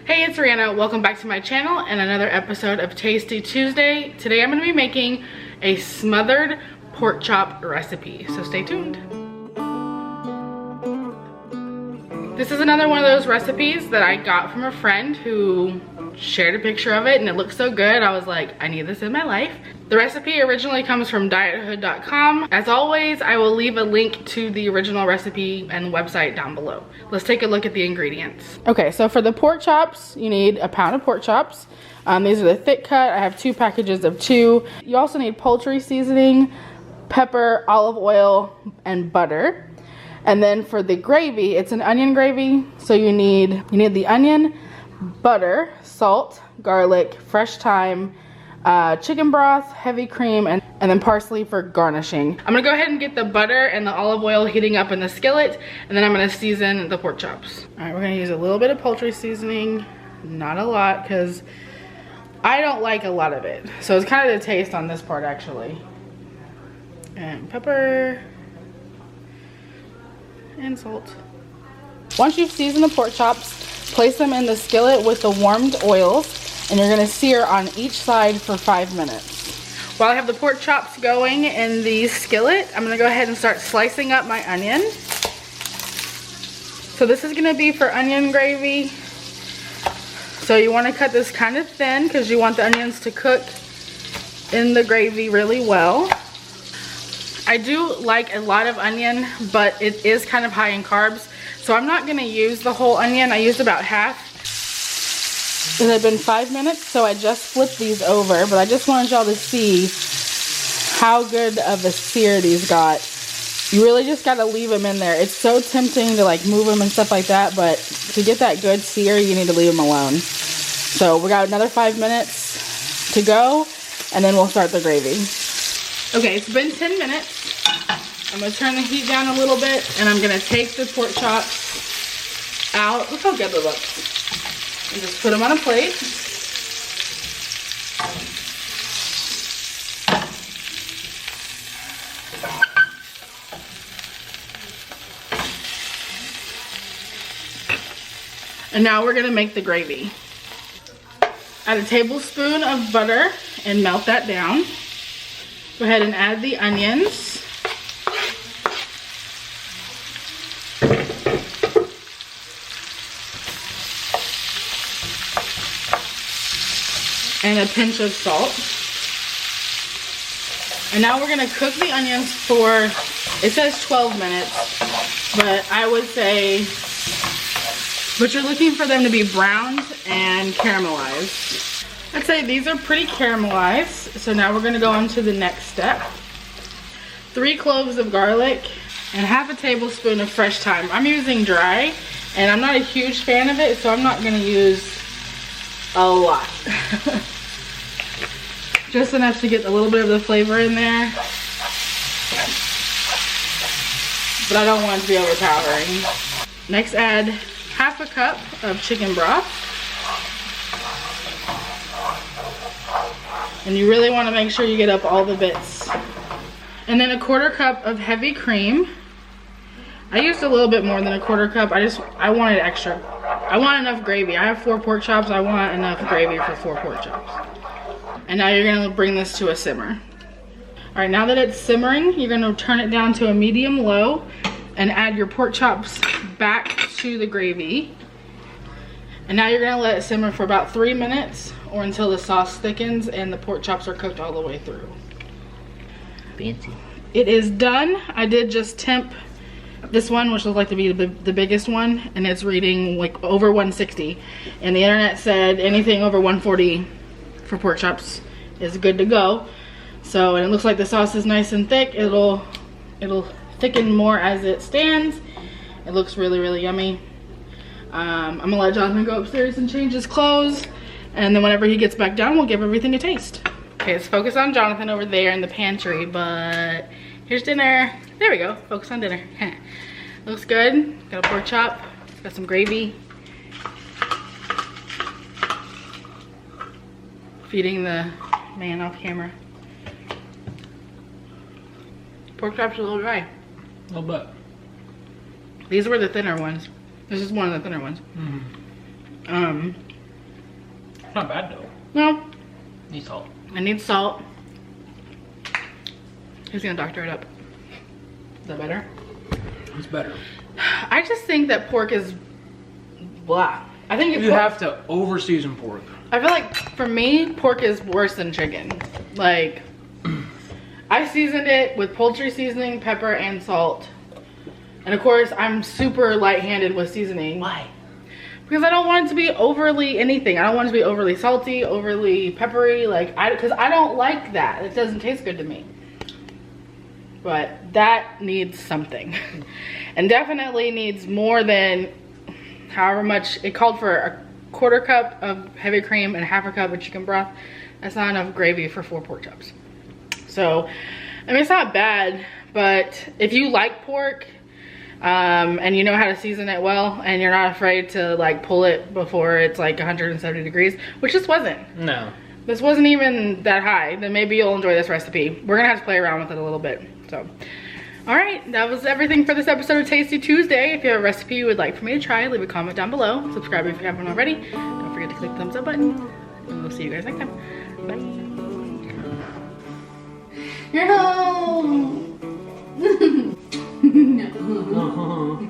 Hey, it's Rhianna. Welcome back to my channel and another episode of Tasty Tuesday. Today I'm going to be making a smothered pork chop recipe, so stay tuned. This is another one of those recipes that I got from a friend who shared a picture of it and it looked so good. I was like, I need this in my life. The recipe originally comes from diethood.com. As always, I will leave a link to the original recipe and website down below. Let's take a look at the ingredients. Okay, so for the pork chops, you need a pound of pork chops. These are the thick cut. I have 2 packages of 2. You also need poultry seasoning, pepper, olive oil, and butter. And then for the gravy, it's an onion gravy. So you need the onion, butter, salt, garlic, fresh thyme, chicken broth, heavy cream, and then parsley for garnishing. I'm gonna go ahead and get the butter and the olive oil heating up in the skillet, and then I'm gonna season the pork chops. All right, we're gonna use a little bit of poultry seasoning, not a lot, because I don't like a lot of it. So it's kind of the taste on this part, actually. And pepper and salt. Once you've seasoned the pork chops, place them in the skillet with the warmed oils, and you're gonna sear on each side for 5 minutes. While I have the pork chops going in the skillet, I'm gonna go ahead and start slicing up my onion. So this is gonna be for onion gravy. So you wanna cut this kind of thin because you want the onions to cook in the gravy really well. I do like a lot of onion, but it is kind of high in carbs. So I'm not gonna use the whole onion. I used about half. It had been 5 minutes, so I just flipped these over, but I just wanted y'all to see how good of a sear these got. You really just gotta leave them in there. It's so tempting to like move them and stuff like that, but to get that good sear, you need to leave them alone. So we got another 5 minutes to go, and then we'll start the gravy. Okay, it's been 10 minutes. I'm gonna turn the heat down a little bit, and I'm gonna take the pork chops out. Look how good they look. And just put them on a plate. And now we're gonna make the gravy. Add a tablespoon of butter and melt that down. Go ahead and add the onions. And a pinch of salt. And now we're gonna cook the onions for, it says 12 minutes, but I would say, but you're looking for them to be browned and caramelized. I'd say these are pretty caramelized, so now we're gonna go on to the next step. 3 cloves of garlic and half a tablespoon of fresh thyme. I'm using dry, and I'm not a huge fan of it, so I'm not gonna use a lot. Just enough to get a little bit of the flavor in there, but I don't want it to be overpowering. Next, add half a cup of chicken broth, and you really want to make sure you get up all the bits. And then a 1/4 cup of heavy cream. I used a little bit more than a 1/4 cup. I wanted extra. I want enough gravy. I have 4 pork chops. I want enough gravy for 4 pork chops. And now you're gonna bring this to a simmer. All right, now that it's simmering, you're gonna turn it down to a medium low and add your pork chops back to the gravy. And now you're gonna let it simmer for about 3 minutes or until the sauce thickens and the pork chops are cooked all the way through. Fancy. It is done. I did just temp this one, which looks like to be the biggest one, and it's reading like over 160. And the internet said anything over 140 for pork chops is good to go. So, and it looks like the sauce is nice and thick. It'll thicken more as it stands. It looks really, really yummy. I'm gonna let Jonathan go upstairs and change his clothes, and then whenever he gets back down, we'll give everything a taste. Okay, let's focus on Jonathan over there in the pantry, but here's dinner. There we go, focus on dinner. Looks good. Got a pork chop, got some gravy. Feeding the man off camera. Pork chops are a little dry. A little bit. These were the thinner ones. This is one of the thinner ones. It's not bad though. No, Need salt. I need salt. He's gonna doctor it up. Is that better? It's better. I just think that pork is blah. I think You have to over season pork. I feel like for me, pork is worse than chicken. Like, I seasoned it with poultry seasoning, pepper, and salt. And of course, I'm super light-handed with seasoning. Why? Because I don't want it to be overly anything. I don't want it to be overly salty, overly peppery. Like, because I don't like that. It doesn't taste good to me. But that needs something. And definitely needs more than however much. It called for a 1/4 cup of heavy cream and 1/2 cup of chicken broth. That's not enough gravy for 4 pork chops. So, I mean, it's not bad. But if you like pork, and you know how to season it well, and you're not afraid to like pull it before it's like 170 degrees, which this wasn't. No. This wasn't even that high, then maybe you'll enjoy this recipe. We're gonna have to play around with it a little bit. So, all right, that was everything for this episode of Tasty Tuesday. If you have a recipe you would like for me to try, leave a comment down below. Subscribe if you haven't already. Don't forget to click the thumbs up button. And we'll see you guys next time. Bye. You're home. No.